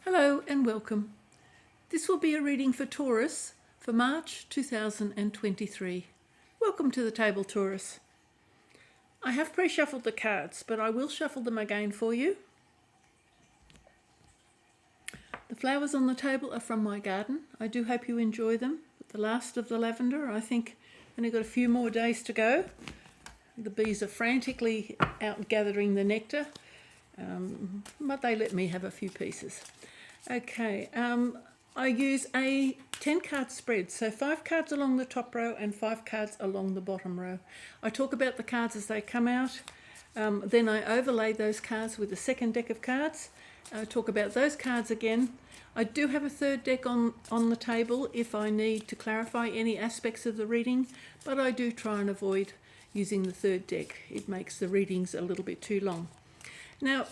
Hello and welcome. This will be a reading for Taurus for March 2023. Welcome to the table, Taurus. I have pre-shuffled the cards, but I will shuffle them again for you. The flowers on the table are from my garden. I do hope you enjoy them. The last of the lavender, I think, only got a few more days to go. The bees are frantically out gathering the nectar, but they let me have a few pieces. Okay, I use a 10 card spread, so 5 cards along the top row and 5 cards along the bottom row. I talk about the cards as they come out, then I overlay those cards with the second deck of cards. I talk about those cards again. I do have a third deck on the table if I need to clarify any aspects of the reading, but I do try and avoid using the third deck. It makes the readings a little bit too long. Now,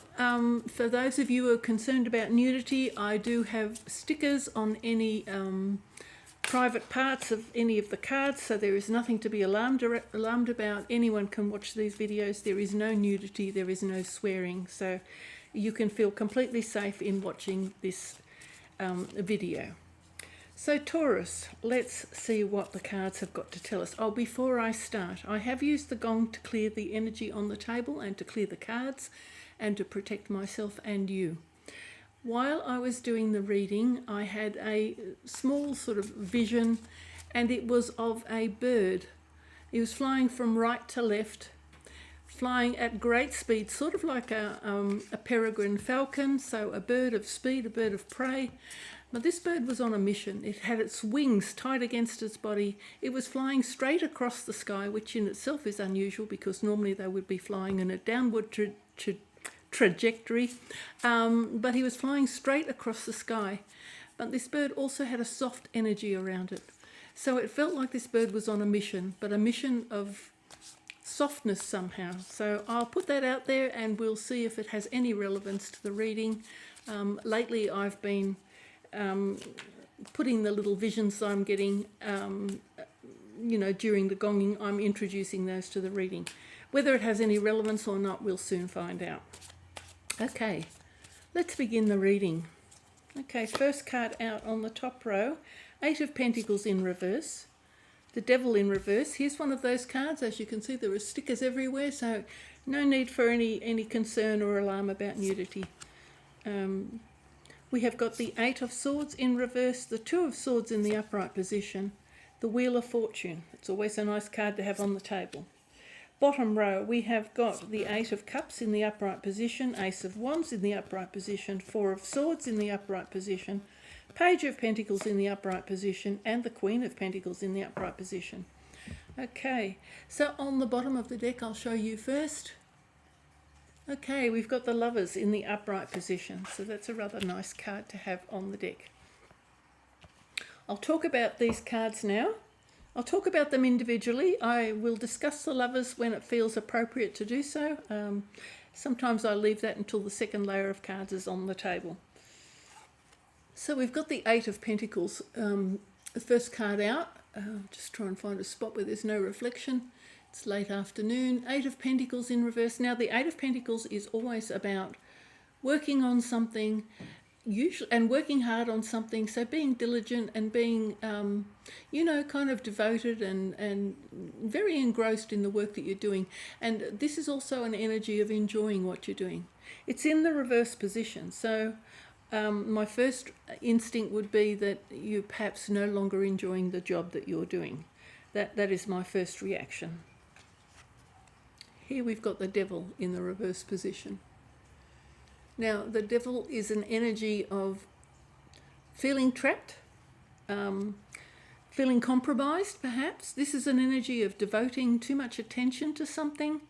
for those of you who are concerned about nudity, I do have stickers on any private parts of any of the cards, so there is nothing to be alarmed about. Anyone can watch these videos. There is no nudity, there is no swearing, so you can feel completely safe in watching this video. So Taurus, let's see what the cards have got to tell us. Oh, before I start, I have used the gong to clear the energy on the table and to clear the cards, and to protect myself and you. While I was doing the reading, I had a small sort of vision, and it was of a bird. He was flying from right to left, flying at great speed, sort of like a peregrine falcon, so a bird of speed, a bird of prey. But this bird was on a mission. It had its wings tied against its body. It was flying straight across the sky, which in itself is unusual because normally they would be flying in a downward trajectory, but he was flying straight across the sky. But this bird also had a soft energy around it, so it felt like this bird was on a mission, but a mission of softness somehow. So I'll put that out there and we'll see if it has any relevance to the reading. Lately I've been putting the little visions I'm getting during the gonging, I'm introducing those to the reading. Whether it has any relevance or not, we'll soon find out. Okay, let's begin the reading. Okay, first card out on the top row, 8 of Pentacles in reverse, the Devil in reverse. Here's one of those cards. As you can see, there are stickers everywhere, so no need for any concern or alarm about nudity. We have got the 8 of Swords in reverse, the 2 of Swords in the upright position, the Wheel of Fortune. It's always a nice card to have on the table. Bottom row, we have got the 8 of Cups in the upright position, Ace of Wands in the upright position, 4 of Swords in the upright position, Page of Pentacles in the upright position, and the Queen of Pentacles in the upright position. Okay, so on the bottom of the deck, I'll show you first. Okay, we've got the Lovers in the upright position, so that's a rather nice card to have on the deck. I'll talk about these cards now. I'll talk about them individually. I will discuss the Lovers when it feels appropriate to do so. Sometimes I leave that until the second layer of cards is on the table. So we've got the 8 of Pentacles, the first card out. Just try and find a spot where there's no reflection. It's late afternoon. 8 of Pentacles in reverse. Now the 8 of Pentacles is always about working on something, usually, and working hard on something, so being diligent and being kind of devoted and very engrossed in the work that you're doing. And this is also an energy of enjoying what you're doing. It's in the reverse position, so my first instinct would be that you're perhaps no longer enjoying the job that you're doing. That is my first reaction. Here we've got the Devil in the reverse position. Now, the Devil is an energy of feeling trapped, feeling compromised, perhaps. This is an energy of devoting too much attention to something,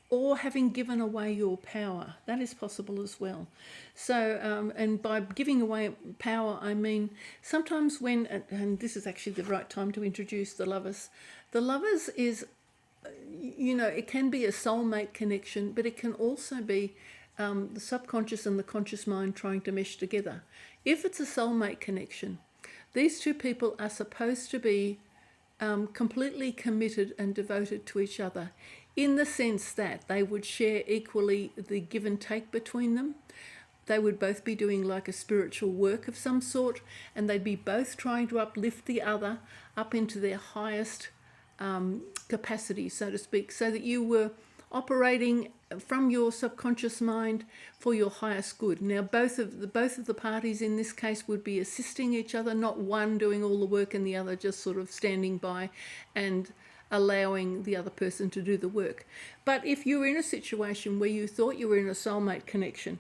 or having given away your power. That is possible as well. So, and by giving away power, I mean sometimes when, and this is actually the right time to introduce the Lovers. The Lovers is, it can be a soulmate connection, but it can also be the subconscious and the conscious mind trying to mesh together. If it's a soulmate connection, these two people are supposed to be completely committed and devoted to each other, in the sense that they would share equally the give and take between them. they would both be doing like a spiritual work of some sort, and they'd be both trying to uplift the other up into their highest capacity, so to speak, so that you were operating from your subconscious mind for your highest good. Now, both of the parties in this case would be assisting each other, not one doing all the work and the other just sort of standing by and allowing the other person to do the work. But if you're in a situation where you thought you were in a soulmate connection,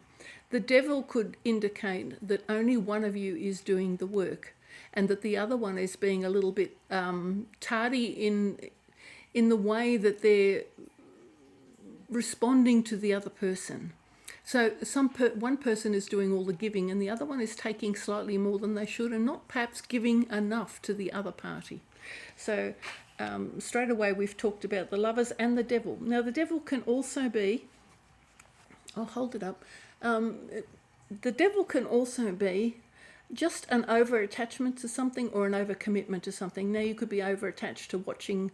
the devil could indicate that only one of you is doing the work, and that the other one is being a little bit tardy in the way that they're responding to the other person. So one person is doing all the giving and the other one is taking slightly more than they should, and not perhaps giving enough to the other party. So straight away we've talked about the Lovers and the Devil. Now the Devil can also be, I'll hold it up, the Devil can also be just an over-attachment to something or an over-commitment to something. Now you could be over-attached to watching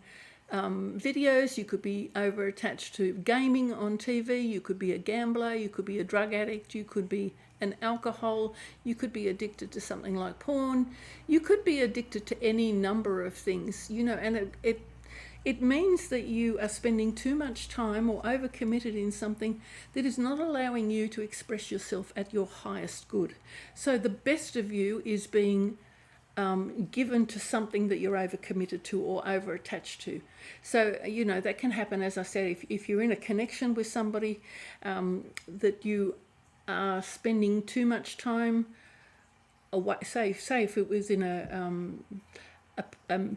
videos, you could be over-attached to gaming on TV, you could be a gambler, you could be a drug addict, you could be an alcohol, you could be addicted to something like porn, you could be addicted to any number of things, you know, and it means that you are spending too much time or over-committed in something that is not allowing you to express yourself at your highest good. So the best of you is being given to something that you're over-committed to or over-attached to. So, you know, that can happen, as I said, if you're in a connection with somebody, that you are spending too much time away, say if it was in a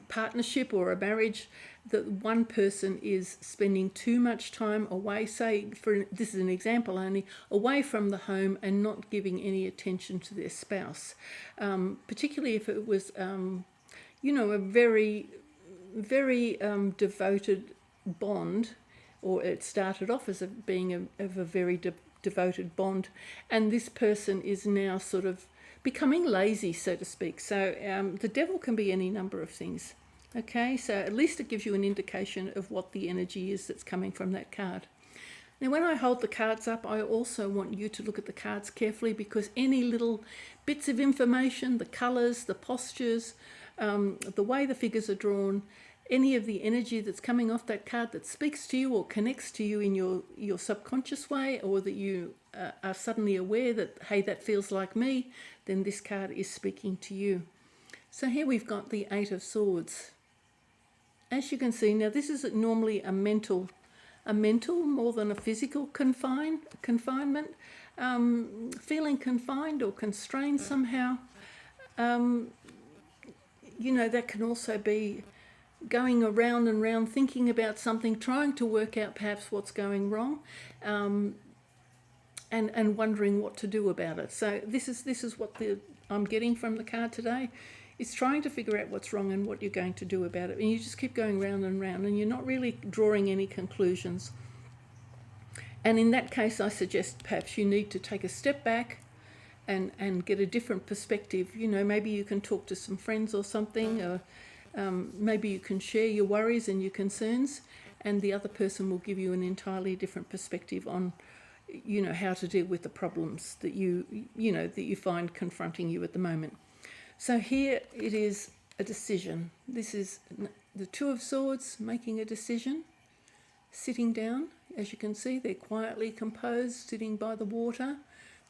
partnership or a marriage, that one person is spending too much time away, say, this is an example only, away from the home and not giving any attention to their spouse, particularly if it was, you know, a very, very devoted bond, or it started off as being of a very devoted bond, and this person is now sort of becoming lazy, so to speak. So the Devil can be any number of things. Okay, so at least it gives you an indication of what the energy is that's coming from that card. Now, when I hold the cards up, I also want you to look at the cards carefully, because any little bits of information, the colours, the postures, the way the figures are drawn, any of the energy that's coming off that card that speaks to you or connects to you in your subconscious way, or that you are suddenly aware that, hey, that feels like me, then this card is speaking to you. So here we've got the Eight of Swords. As you can see, now this is normally a mental more than a physical confinement, feeling confined or constrained somehow. You know, that can also be going around and round thinking about something, trying to work out perhaps what's going wrong, and wondering what to do about it. So this is what I'm getting from the card today. It's trying to figure out what's wrong and what you're going to do about it. And you just keep going round and round, and you're not really drawing any conclusions. And in that case, I suggest perhaps you need to take a step back and get a different perspective. You know, maybe you can talk to some friends or something, or maybe you can share your worries and your concerns, and the other person will give you an entirely different perspective on, you know, how to deal with the problems that you find confronting you at the moment. So here it is a decision. This is the Two of Swords making a decision, sitting down. As you can see, they're quietly composed, sitting by the water.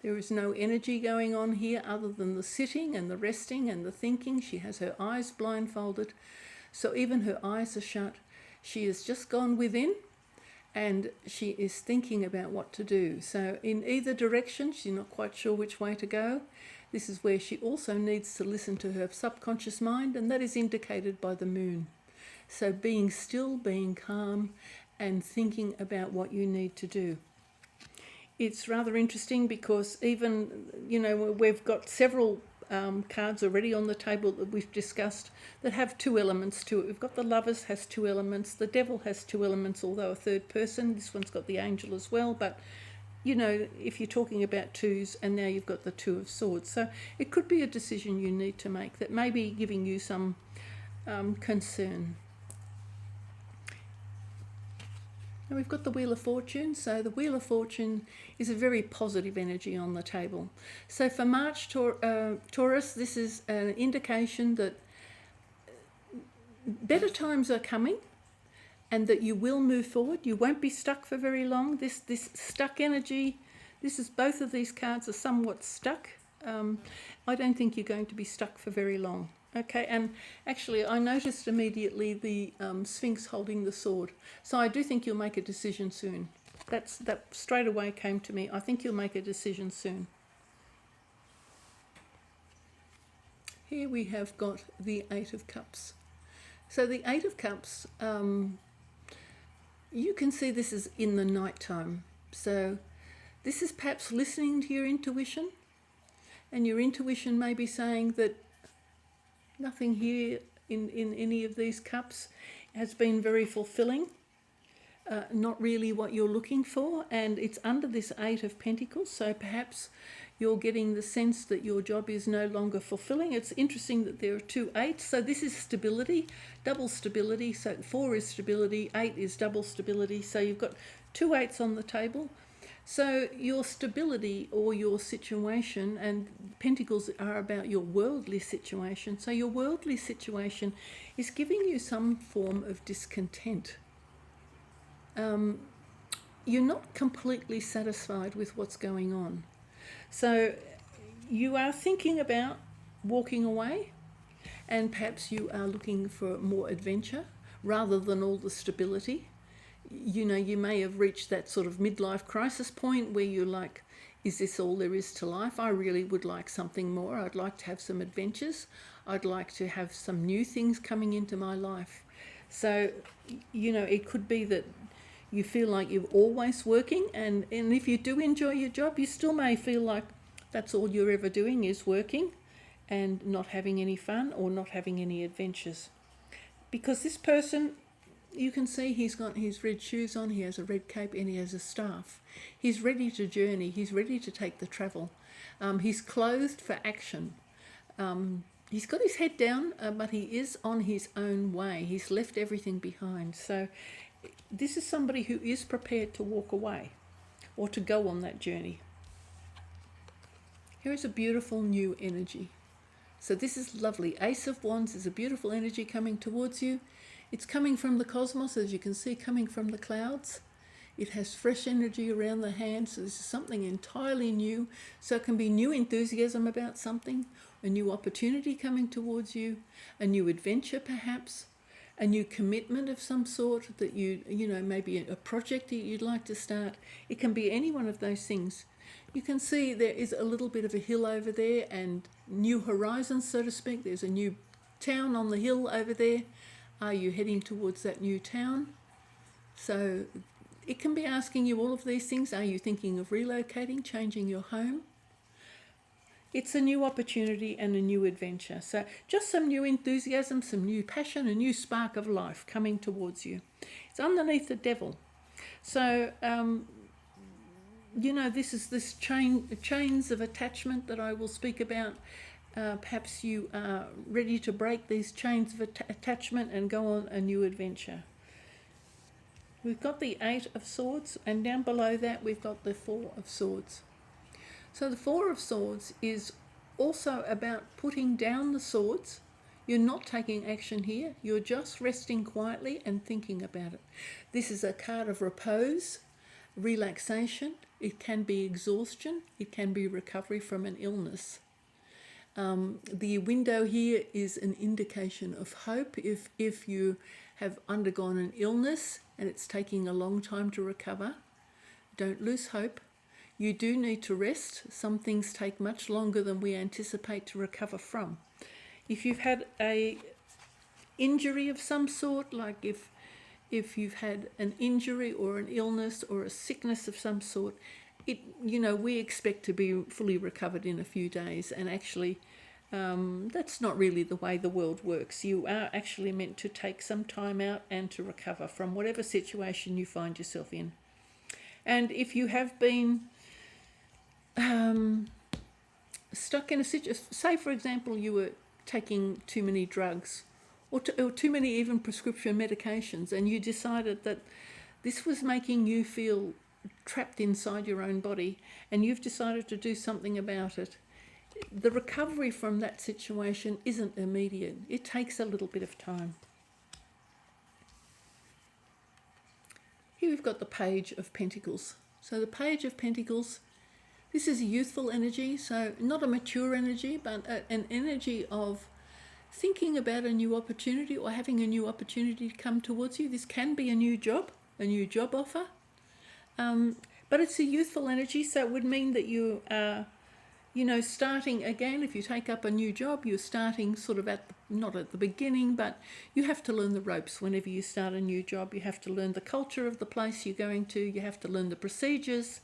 There is no energy going on here other than the sitting and the resting and the thinking. She has her eyes blindfolded, so even her eyes are shut. She has just gone within, and she is thinking about what to do. So in either direction, she's not quite sure which way to go. This is where she also needs to listen to her subconscious mind, and that is indicated by the moon. So being still, being calm, and thinking about what you need to do. It's rather interesting because even, you know, we've got several cards already on the table that we've discussed that have two elements to it. We've got the Lovers has two elements, the Devil has two elements, although a third person. This one's got the Angel as well, but you know, if you're talking about twos, and now you've got the Two of Swords. So it could be a decision you need to make that may be giving you some concern. And we've got the Wheel of Fortune. So the Wheel of Fortune is a very positive energy on the table. So for March, Taurus, this is an indication that better times are coming and that you will move forward. You won't be stuck for very long. This stuck energy, both of these cards are somewhat stuck. I don't think you're going to be stuck for very long. Okay, and actually I noticed immediately the Sphinx holding the sword. So I do think you'll make a decision soon. That straight away came to me. I think you'll make a decision soon. Here we have got the Eight of Cups. So the Eight of Cups, you can see this is in the night time. So this is perhaps listening to your intuition, and your intuition may be saying that nothing here in any of these cups has been very fulfilling, not really what you're looking for, and it's under this Eight of Pentacles, so perhaps you're getting the sense that your job is no longer fulfilling. It's interesting that there are two eights, so this is stability, double stability, so 4 is stability, 8 is double stability, so you've got two eights on the table. So your stability or your situation, and Pentacles are about your worldly situation, so your worldly situation is giving you some form of discontent. You're not completely satisfied with what's going on. So you are thinking about walking away, and perhaps you are looking for more adventure rather than all the stability. You know, you may have reached that sort of midlife crisis point where you're like, is this all there is to life? I really would like something more. I'd like to have some adventures. I'd like to have some new things coming into my life. So, you know, it could be that you feel like you're always working, and if you do enjoy your job, you still may feel like that's all you're ever doing is working and not having any fun or not having any adventures. Because this person, you can see he's got his red shoes on, he has a red cape, and he has a staff. He's ready to journey, he's ready to take the travel. He's clothed for action. He's got his head down, but he is on his own way. He's left everything behind. So this is somebody who is prepared to walk away or to go on that journey. Here is a beautiful new energy. So this is lovely. Ace of Wands is a beautiful energy coming towards you. It's coming from the cosmos, as you can see, coming from the clouds. It has fresh energy around the hand, so this is something entirely new. So it can be new enthusiasm about something, a new opportunity coming towards you, a new adventure perhaps, a new commitment of some sort that you know, maybe a project that you'd like to start. It can be any one of those things. You can see there is a little bit of a hill over there and new horizons, so to speak. There's a new town on the hill over there. Are you heading towards that new town? So it can be asking you all of these things. Are you thinking of relocating, changing your home? It's a new opportunity and a new adventure. So just some new enthusiasm, some new passion, a new spark of life coming towards you. It's underneath the Devil. So, you know, this is this chains of attachment that I will speak about. Perhaps you are ready to break these chains of attachment and go on a new adventure. We've got the 8 of Swords, and down below that we've got the 4 of Swords. So the 4 of Swords is also about putting down the swords. You're not taking action here. You're just resting quietly and thinking about it. This is a card of repose, relaxation. It can be exhaustion. It can be recovery from an illness. The window here is an indication of hope. If you have undergone an illness and it's taking a long time to recover, don't lose hope. You do need to rest. Some things take much longer than we anticipate to recover from. If you've had a injury of some sort, like if you've had an injury or an illness or a sickness of some sort, we expect to be fully recovered in a few days, and actually that's not really the way the world works. You are actually meant to take some time out and to recover from whatever situation you find yourself in. And if you have been stuck in a situation, say for example you were taking too many drugs or too many even prescription medications, and you decided that This was making you feel trapped inside your own body, and you've decided to do something about it. The recovery from that situation isn't immediate. It takes a little bit of time. Here we've got the Page of Pentacles. So the Page of Pentacles, this is a youthful energy, so not a mature energy, but an energy of thinking about a new opportunity or having a new opportunity come towards you. This can be a new job offer. But it's a youthful energy, so it would mean that you are, starting again. If you take up a new job, you're starting sort of not at the beginning, but you have to learn the ropes whenever you start a new job. You have to learn the culture of the place you're going to. You have to learn the procedures.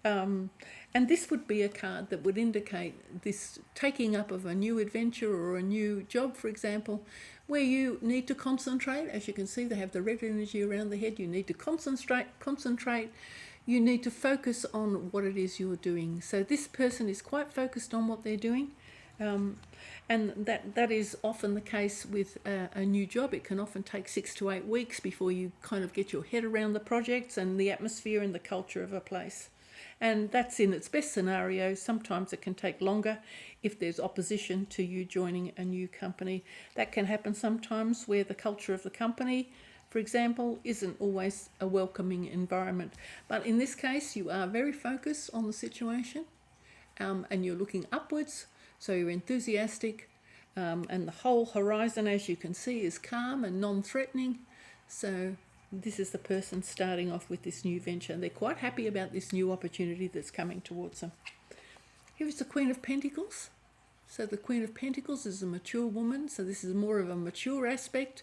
And this would be a card that would indicate this taking up of a new adventure or a new job, for example, where you need to concentrate. As you can see, they have the red energy around the head. You need to concentrate. You need to focus on what it is you're doing. So this person is quite focused on what they're doing. And that is often the case with a new job. It can often take 6 to 8 weeks before you kind of get your head around the projects and the atmosphere and the culture of a place. And that's in its best scenario. Sometimes it can take longer if there's opposition to you joining a new company. That can happen sometimes where the culture of the company, for example, isn't always a welcoming environment. But in this case, you are very focused on the situation, and you're looking upwards, so you're enthusiastic, and the whole horizon, as you can see, is calm and non-threatening. So this is the person starting off with this new venture. They're quite happy about this new opportunity that's coming towards them. Here is the Queen of Pentacles. So the Queen of Pentacles is a mature woman, so this is more of a mature aspect.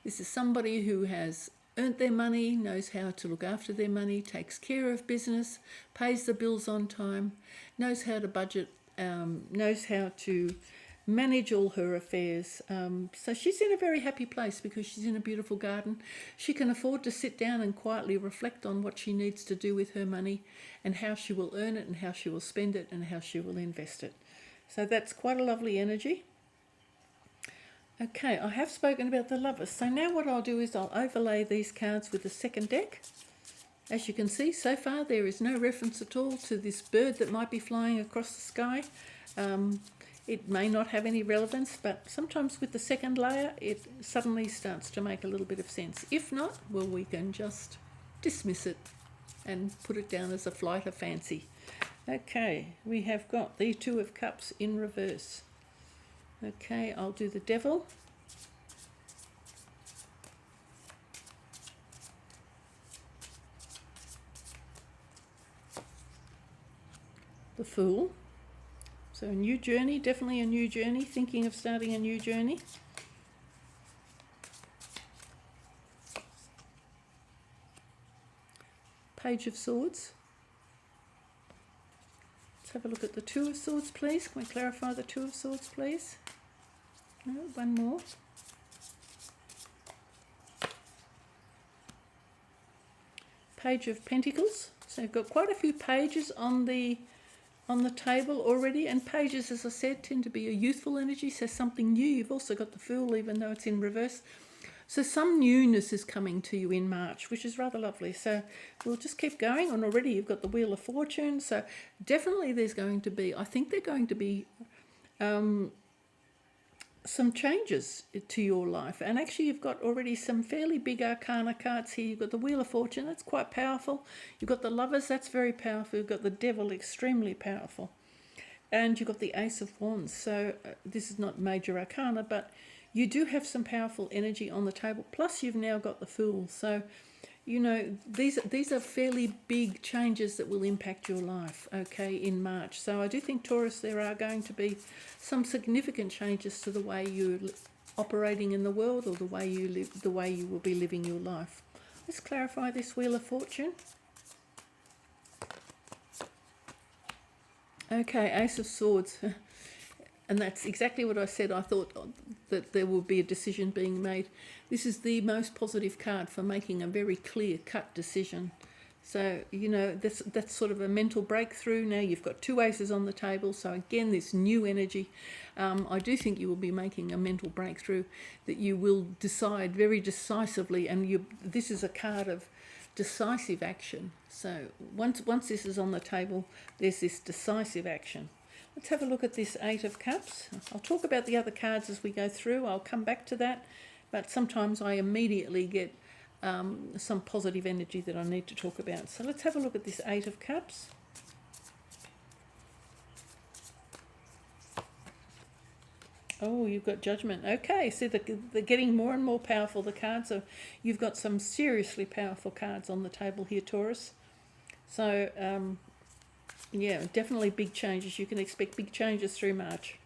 This is somebody who has earned their money, knows how to look after their money, takes care of business, pays the bills on time, knows how to budget, knows how to manage all her affairs. So she's in a very happy place because she's in a beautiful garden. She can afford to sit down and quietly reflect on what she needs to do with her money and how she will earn it and how she will spend it and how she will invest it. So that's quite a lovely energy. Okay, I have spoken about the Lovers. So now what I'll do is I'll overlay these cards with the second deck. As you can see, so far there is no reference at all to this bird that might be flying across the sky. It may not have any relevance, but sometimes with the second layer, it suddenly starts to make a little bit of sense. If not, well, we can just dismiss it and put it down as a flight of fancy. Okay, we have got the Two of Cups in reverse. Okay, I'll do the Devil. The Fool. So a new journey, definitely a new journey, thinking of starting a new journey. Page of Swords. Let's have a look at the Two of Swords, please. Can we clarify the Two of Swords, please? No, one more. Page of Pentacles. So you've got quite a few pages on the table already, and pages, as I said, tend to be a youthful energy, so something new. You've also got the Fool, even though it's in reverse. So some newness is coming to you in March, which is rather lovely. So we'll just keep going. And already you've got the Wheel of Fortune. So definitely there's going to be, I think they're going to be some changes to your life. And actually you've got already some fairly big arcana cards here. You've got the Wheel of Fortune, that's quite powerful. You've got the Lovers, that's very powerful. You've got the Devil, extremely powerful. And you've got the Ace of Wands. So this is not major arcana, but you do have some powerful energy on the table. Plus you've now got the Fool. So, you know, these are fairly big changes that will impact your life, okay, in March. So I do think, Taurus, there are going to be some significant changes to the way you're operating in the world, or the way you live, the way you will be living your life. Let's clarify this Wheel of Fortune. Okay, Ace of Swords. And that's exactly what I said. I thought that there will be a decision being made. This is the most positive card for making a very clear-cut decision. So, you know, that's sort of a mental breakthrough. Now you've got two aces on the table. So again, this new energy. I do think you will be making a mental breakthrough, that you will decide very decisively. And this is a card of decisive action. So once this is on the table, there's this decisive action. Let's have a look at this Eight of Cups. I'll talk about the other cards as we go through. I'll come back to that, but sometimes I immediately get some positive energy that I need to talk about. So let's have a look at this Eight of Cups. Oh, you've got Judgment. Okay, so they're getting more and more powerful, the cards. So you've got some seriously powerful cards on the table here, Taurus. So, yeah, definitely big changes. You can expect big changes through March.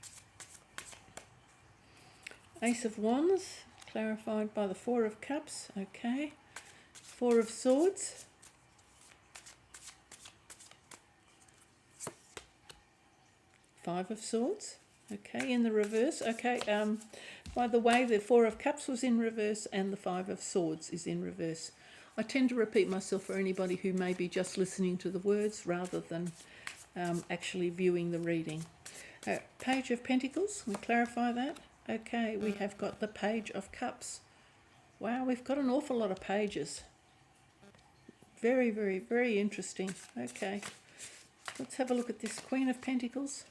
Ace of Wands, clarified by the Four of Cups. Okay. Four of Swords. Five of Swords. Okay, in the reverse. Okay, by the way, the Four of Cups was in reverse and the Five of Swords is in reverse. I tend to repeat myself for anybody who may be just listening to the words rather than actually viewing the reading. Page of Pentacles, we clarify that. Okay, we have got the Page of Cups. Wow, we've got an awful lot of pages. Very, very, very interesting. Okay, let's have a look at this Queen of Pentacles.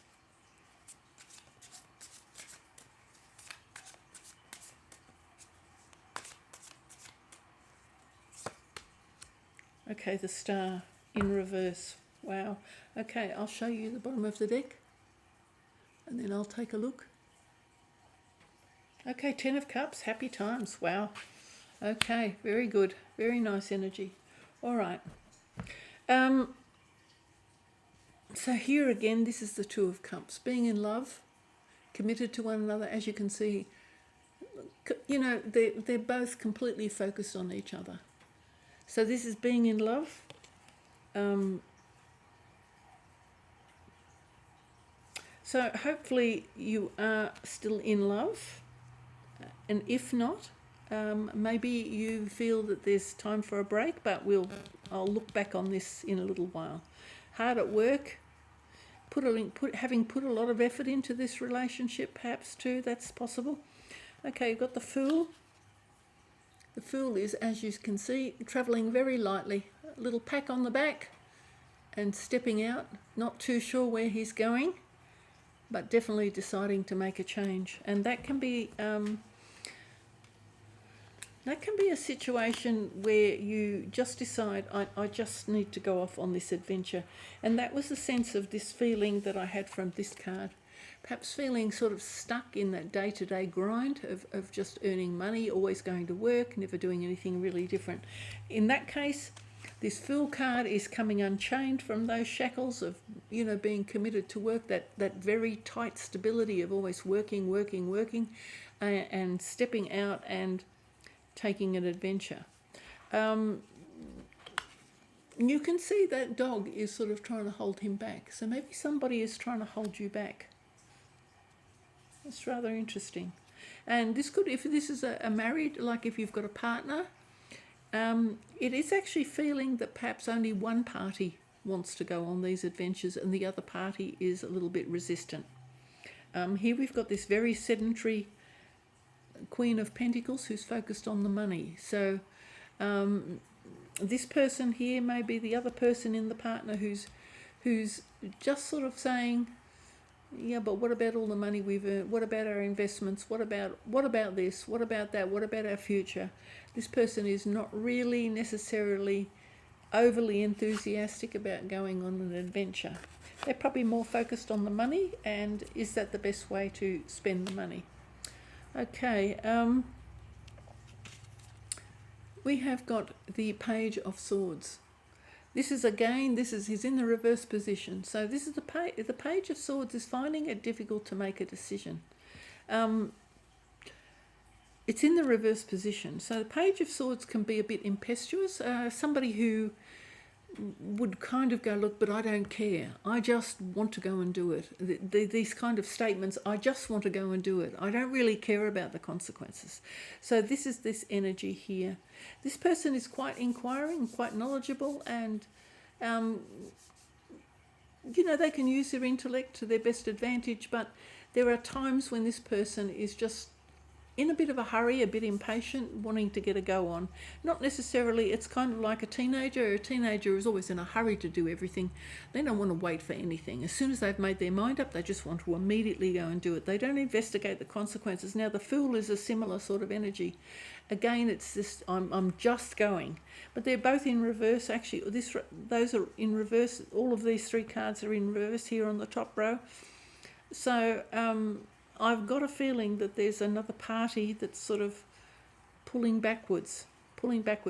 Okay, the Star in reverse. Wow. Okay, I'll show you the bottom of the deck and then I'll take a look. Okay, Ten of Cups, happy times. Wow. Okay, very good. Very nice energy. All right. So here again, this is the Two of Cups. Being in love, committed to one another. As you can see, you know, they're both completely focused on each other. So this is being in love. So hopefully you are still in love. And if not, maybe you feel that there's time for a break, but I'll look back on this in a little while. Hard at work, having put a lot of effort into this relationship, perhaps too, that's possible. Okay, you've got the Fool. The Fool is, as you can see, travelling very lightly, a little pack on the back and stepping out, not too sure where he's going, but definitely deciding to make a change. And that can be a situation where you just decide, I just need to go off on this adventure. And that was the sense of this feeling that I had from this card. Perhaps feeling sort of stuck in that day-to-day grind of just earning money, always going to work, never doing anything really different. In that case, this Fool card is coming unchained from those shackles of, you know, being committed to work, that very tight stability of always working, and stepping out and taking an adventure. You can see that dog is sort of trying to hold him back. So maybe somebody is trying to hold you back. It's rather interesting. And this could, if this is a married, like if you've got a partner, it is actually feeling that perhaps only one party wants to go on these adventures and the other party is a little bit resistant. Here we've got this very sedentary Queen of Pentacles who's focused on the money. So this person here may be the other person in the partner who's just sort of saying, yeah, but what about all the money we've earned? What about our investments? What about this? What about that? What about our future? This person is not really necessarily overly enthusiastic about going on an adventure. They're probably more focused on the money, and is that the best way to spend the money? Okay, we have got the Page of Swords. This is again, he's in the reverse position. So this is the Page of Swords is finding it difficult to make a decision. It's in the reverse position. So the Page of Swords can be a bit impetuous. Somebody who would kind of go, look, but I don't care. I just want to go and do it. These kind of statements, I just want to go and do it. I don't really care about the consequences. So this is this energy here. This person is quite inquiring, quite knowledgeable, and you know, they can use their intellect to their best advantage, but there are times when this person is just in a bit of a hurry, a bit impatient, wanting to get a go on. Not necessarily, it's kind of like a teenager. A teenager is always in a hurry to do everything. They don't want to wait for anything. As soon as they've made their mind up, they just want to immediately go and do it. They don't investigate the consequences. Now, the Fool is a similar sort of energy. Again, it's this, I'm just going. But they're both in reverse, actually. Those are in reverse. All of these three cards are in reverse here on the top row. So I've got a feeling that there's another party that's sort of pulling backwards,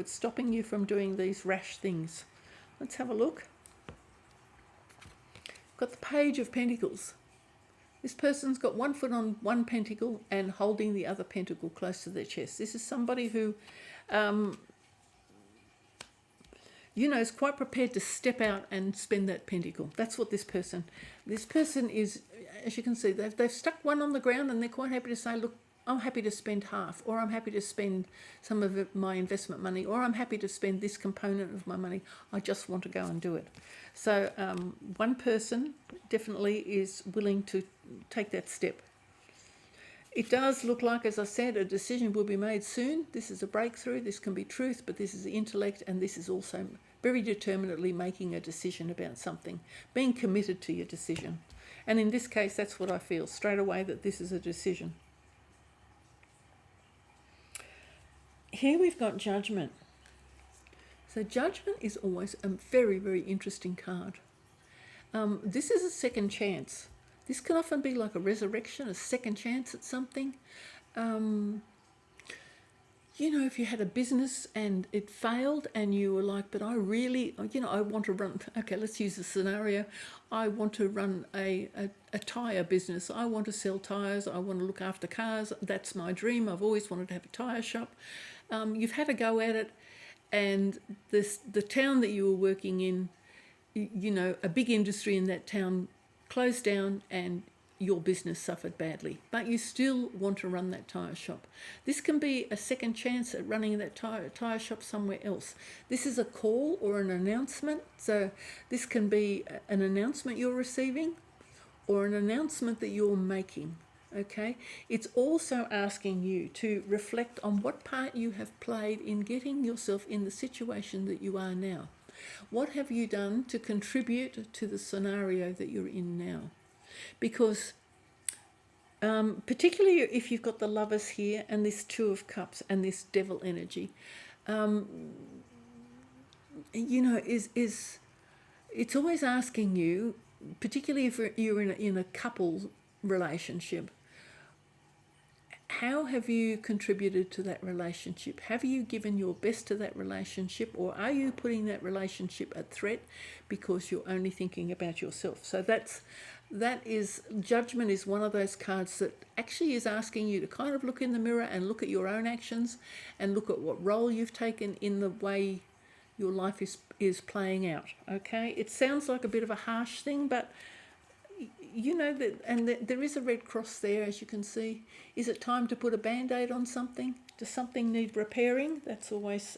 stopping you from doing these rash things. Let's have a look. Got the Page of Pentacles. This person's got one foot on one pentacle and holding the other pentacle close to their chest. This is somebody who, is quite prepared to step out and spend that pentacle. That's what this person is, as you can see, they've stuck one on the ground and they're quite happy to say, look, I'm happy to spend half, or I'm happy to spend some of my investment money, or I'm happy to spend this component of my money. I just want to go and do it. So one person definitely is willing to take that step. It does look like, as I said, a decision will be made soon. This is a breakthrough. This can be truth, but this is the intellect, and this is also very determinedly making a decision about something, being committed to your decision. And in this case, that's what I feel straight away, that this is a decision. Here we've got Judgment. So Judgment is always a very, very interesting card. This is a second chance. This can often be like a resurrection, a second chance at something. If you had a business and it failed and you were like, but I really, I want to run, okay, let's use the scenario. I want to run a tyre business. I want to sell tyres. I want to look after cars. That's my dream. I've always wanted to have a tyre shop. You've had a go at it, and the town that you were working in, a big industry in that town closed down and your business suffered badly, but you still want to run that tyre shop. This can be a second chance at running that tyre shop somewhere else. This is a call or an announcement. So this can be an announcement you're receiving or an announcement that you're making. Okay, it's also asking you to reflect on what part you have played in getting yourself in the situation that you are now. What have you done to contribute to the scenario that you're in now? Because particularly if you've got the Lovers here and this Two of Cups and this Devil energy, it's always asking you, particularly if you're in a couple relationship, how have you contributed to that relationship? Have you given your best to that relationship, or are you putting that relationship at threat because you're only thinking about yourself? So that is Judgment is one of those cards that actually is asking you to kind of look in the mirror and look at your own actions and look at what role you've taken in the way your life is playing out. Okay, it sounds like a bit of a harsh thing, but there is a red cross there, as you can see. Is it time to put a band-aid on something? Does something need repairing? That's always,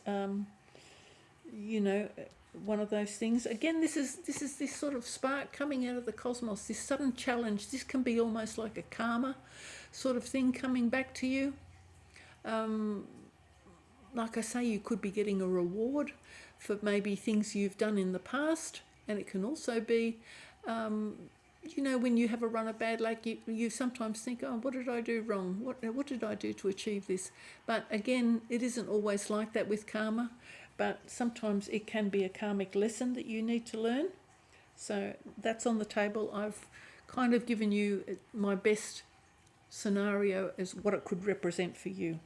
one of those things. Again, this is this sort of spark coming out of the cosmos, this sudden challenge. This can be almost like a karma sort of thing coming back to you. Like I say, you could be getting a reward for maybe things you've done in the past, and it can also be when you have a run of bad luck, you sometimes think, oh, what did I do wrong? What did I do to achieve this? But again, it isn't always like that with karma, but sometimes it can be a karmic lesson that you need to learn. So that's on the table. I've kind of given you my best scenario as what it could represent for you.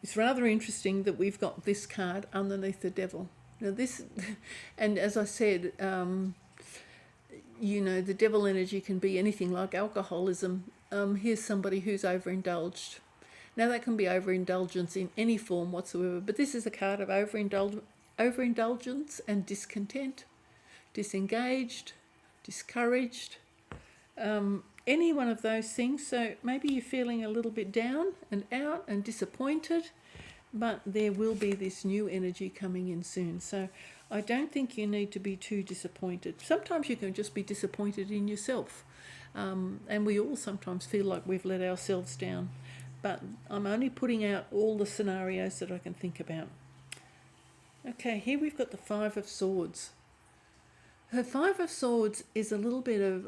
It's rather interesting that we've got this card underneath the Devil. Now this, and as I said, the Devil energy can be anything like alcoholism. Here's somebody who's overindulged. Now that can be overindulgence in any form whatsoever, but this is a card of overindulgence and discontent, disengaged, discouraged, any one of those things. So maybe you're feeling a little bit down and out and disappointed, but there will be this new energy coming in soon. So I don't think you need to be too disappointed. Sometimes you can just be disappointed in yourself. and we all sometimes feel like we've let ourselves down. But I'm only putting out all the scenarios that I can think about. Okay, here we've got the Five of Swords. Her Five of Swords is a little bit of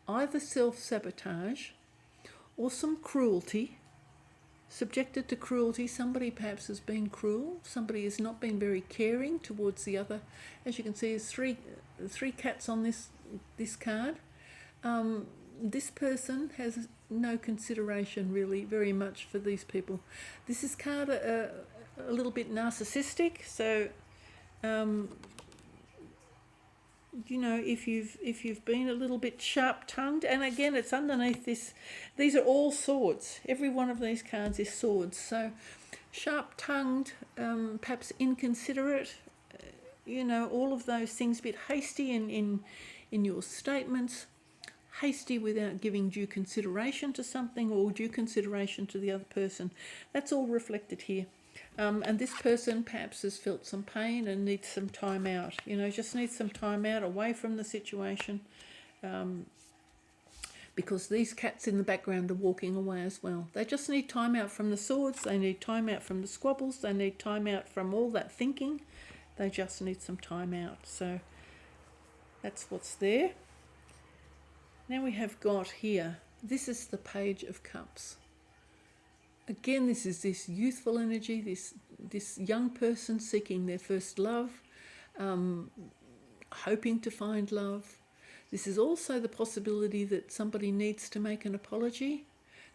either self-sabotage or some cruelty, subjected to cruelty. Somebody perhaps has been cruel. Somebody has not been very caring towards the other. As you can see, there's three cats on this card. This person has no consideration really very much for these people. This is card a little bit narcissistic, so you know, if you've been a little bit sharp-tongued, and again it's underneath this, these are all swords, every one of these cards is swords, so sharp-tongued, perhaps inconsiderate, you know, all of those things, a bit hasty in your statements, hasty without giving due consideration to something or due consideration to the other person. That's all reflected here. And this person perhaps has felt some pain and needs some time out, you know, just needs some time out away from the situation, because these cats in the background are walking away as well. They just need time out from the swords, they need time out from the squabbles, they need time out from all that thinking. They just need some time out. So that's what's there. Now we have got here, this is the Page of Cups. Again, this is this youthful energy, this young person seeking their first love, hoping to find love. This is also the possibility that somebody needs to make an apology.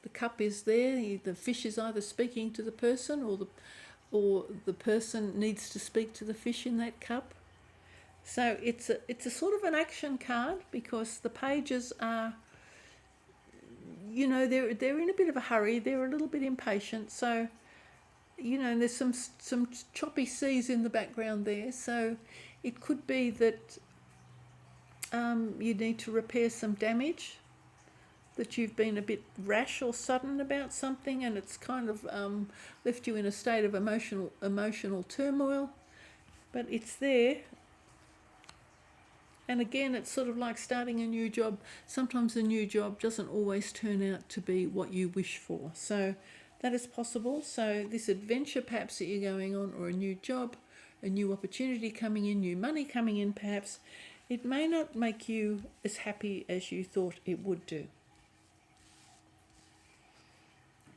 The cup is there, the fish is either speaking to the person or the person needs to speak to the fish in that cup. So it's a sort of an action card, because the pages are, you know, they're in a bit of a hurry, they're a little bit impatient, so, you know, there's some choppy seas in the background there, so it could be that you need to repair some damage, that you've been a bit rash or sudden about something and it's kind of left you in a state of emotional turmoil, but it's there. And again, it's sort of like starting a new job. Sometimes a new job doesn't always turn out to be what you wish for. So that is possible. So this adventure perhaps that you're going on, or a new job, a new opportunity coming in, new money coming in perhaps, it may not make you as happy as you thought it would do.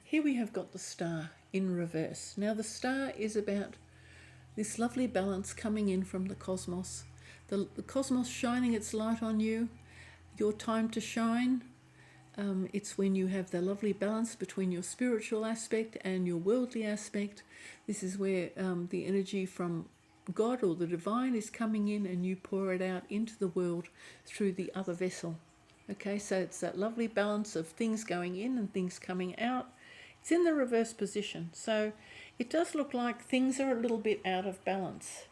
Here we have got the Star in reverse. Now the Star is about this lovely balance coming in from the cosmos. The cosmos shining its light on you, your time to shine. It's when you have the lovely balance between your spiritual aspect and your worldly aspect. This is where the energy from God or the divine is coming in, and you pour it out into the world through the other vessel. Okay, so it's that lovely balance of things going in and things coming out. It's in the reverse position, so it does look like things are a little bit out of balance.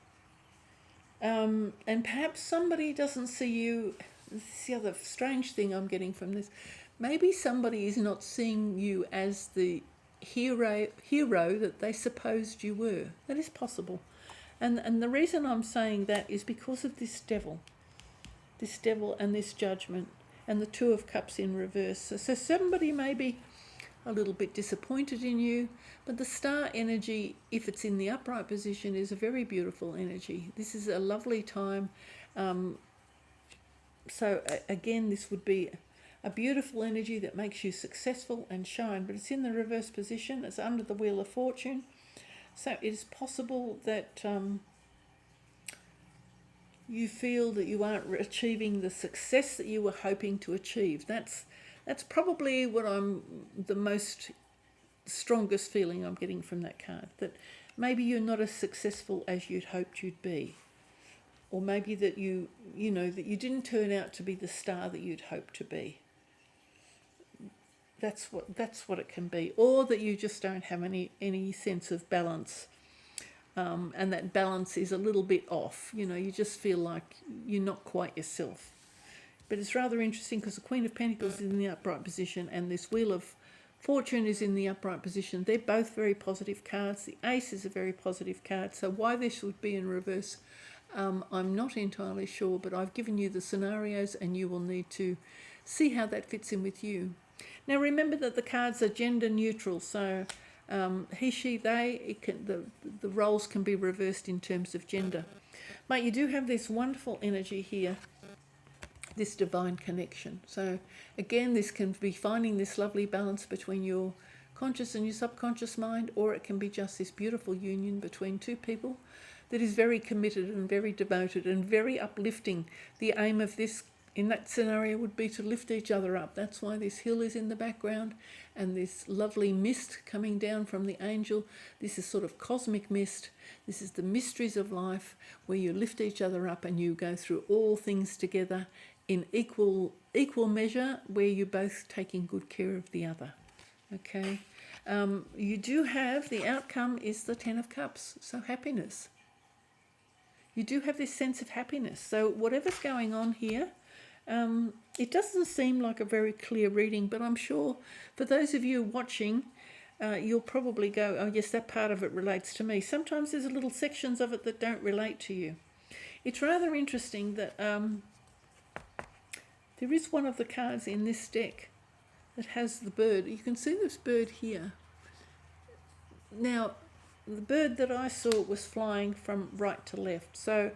And perhaps somebody doesn't see you. This is the other strange thing I'm getting from this. Maybe somebody is not seeing you as the hero that they supposed you were. That is possible. And the reason I'm saying that is because of this devil and this judgment and the Two of Cups in reverse. So somebody may be a little bit disappointed in you, but the Star energy, if it's in the upright position, is a very beautiful energy. This is a lovely time. So again, this would be a beautiful energy that makes you successful and shine, but it's in the reverse position. It's under the Wheel of Fortune. So it is possible that you feel that you aren't achieving the success that you were hoping to achieve. That's probably what I'm the strongest feeling I'm getting from that card, that maybe you're not as successful as you'd hoped you'd be, or maybe that you didn't turn out to be the star that you'd hoped to be. That's what it can be, or that you just don't have any sense of balance, and that balance is a little bit off. You just feel like you're not quite yourself. But it's rather interesting because the Queen of Pentacles is in the upright position and this Wheel of Fortune is in the upright position. They're both very positive cards. The Ace is a very positive card. So why this would be in reverse, I'm not entirely sure, but I've given you the scenarios and you will need to see how that fits in with you. Now remember that the cards are gender neutral, so he, she, they, the roles can be reversed in terms of gender. But you do have this wonderful energy here, this divine connection. So again, this can be finding this lovely balance between your conscious and your subconscious mind, or it can be just this beautiful union between two people that is very committed and very devoted and very uplifting. The aim of this in that scenario would be to lift each other up. That's why this hill is in the background and this lovely mist coming down from the angel. This is sort of cosmic mist. This is the mysteries of life where you lift each other up and you go through all things together in equal measure, where you're both taking good care of the other. Okay. You do have, the outcome is the Ten of Cups, so happiness. You do have this sense of happiness. So whatever's going on here, it doesn't seem like a very clear reading, but I'm sure for those of you watching, you'll probably go, oh yes, that part of it relates to me. Sometimes there's little sections of it that don't relate to you. It's rather interesting that there is one of the cards in this deck that has the bird. You can see this bird here. Now, the bird that I saw was flying from right to left. So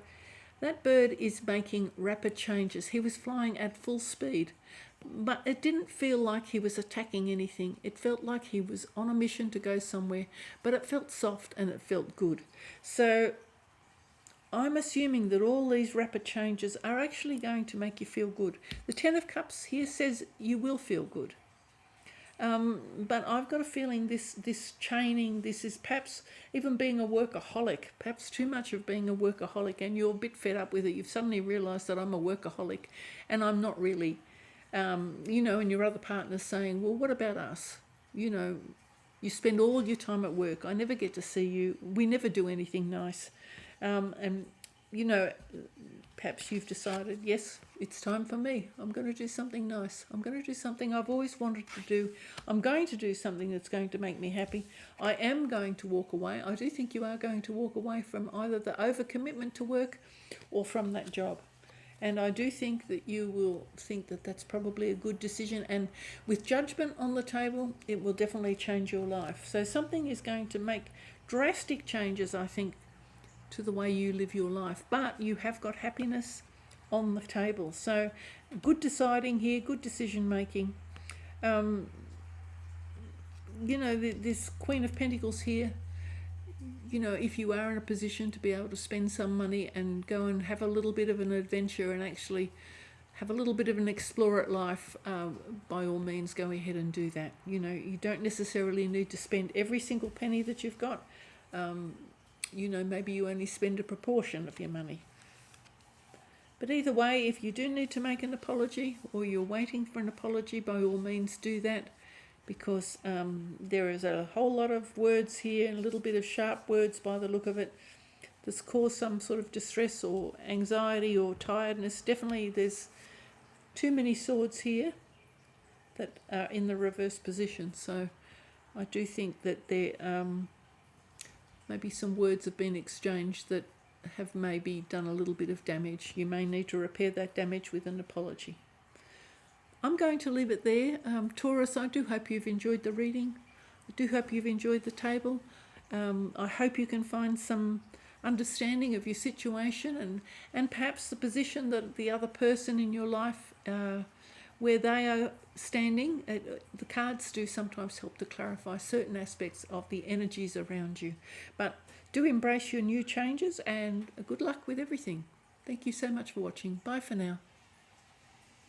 that bird is making rapid changes. He was flying at full speed, but it didn't feel like he was attacking anything. It felt like he was on a mission to go somewhere, but it felt soft and it felt good. So I'm assuming that all these rapid changes are actually going to make you feel good. The Ten of Cups here says you will feel good. But I've got a feeling this chaining, this is perhaps even being a workaholic, perhaps too much of being a workaholic, and you're a bit fed up with it. You've suddenly realised that I'm a workaholic and I'm not really, and your other partner's saying, well, what about us? You spend all your time at work. I never get to see you. We never do anything nice. And perhaps you've decided, yes, it's time for me. I'm going to do something nice. I'm going to do something I've always wanted to do. I'm going to do something that's going to make me happy. I am going to walk away. I do think you are going to walk away from either the overcommitment to work or from that job. And I do think that you will think that that's probably a good decision. And with judgment on the table, it will definitely change your life. So something is going to make drastic changes, I think, to the way you live your life. But you have got happiness on the table. So good deciding here, good decision making. This Queen of Pentacles here, if you are in a position to be able to spend some money and go and have a little bit of an adventure and actually have a little bit of an explore at life, by all means go ahead and do that. You don't necessarily need to spend every single penny that you've got. Maybe you only spend a proportion of your money. But either way, if you do need to make an apology or you're waiting for an apology, by all means do that, because there is a whole lot of words here, and a little bit of sharp words by the look of it, that's caused some sort of distress or anxiety or tiredness. Definitely there's too many swords here that are in the reverse position. So I do think that there maybe some words have been exchanged that have maybe done a little bit of damage. You may need to repair that damage with an apology. I'm going to leave it there. Taurus, I do hope you've enjoyed the reading. I do hope you've enjoyed the table. I hope you can find some understanding of your situation and perhaps the position that the other person in your life, where they are standing. The cards do sometimes help to clarify certain aspects of the energies around you. But do embrace your new changes, and good luck with everything. Thank you so much for watching. Bye for now.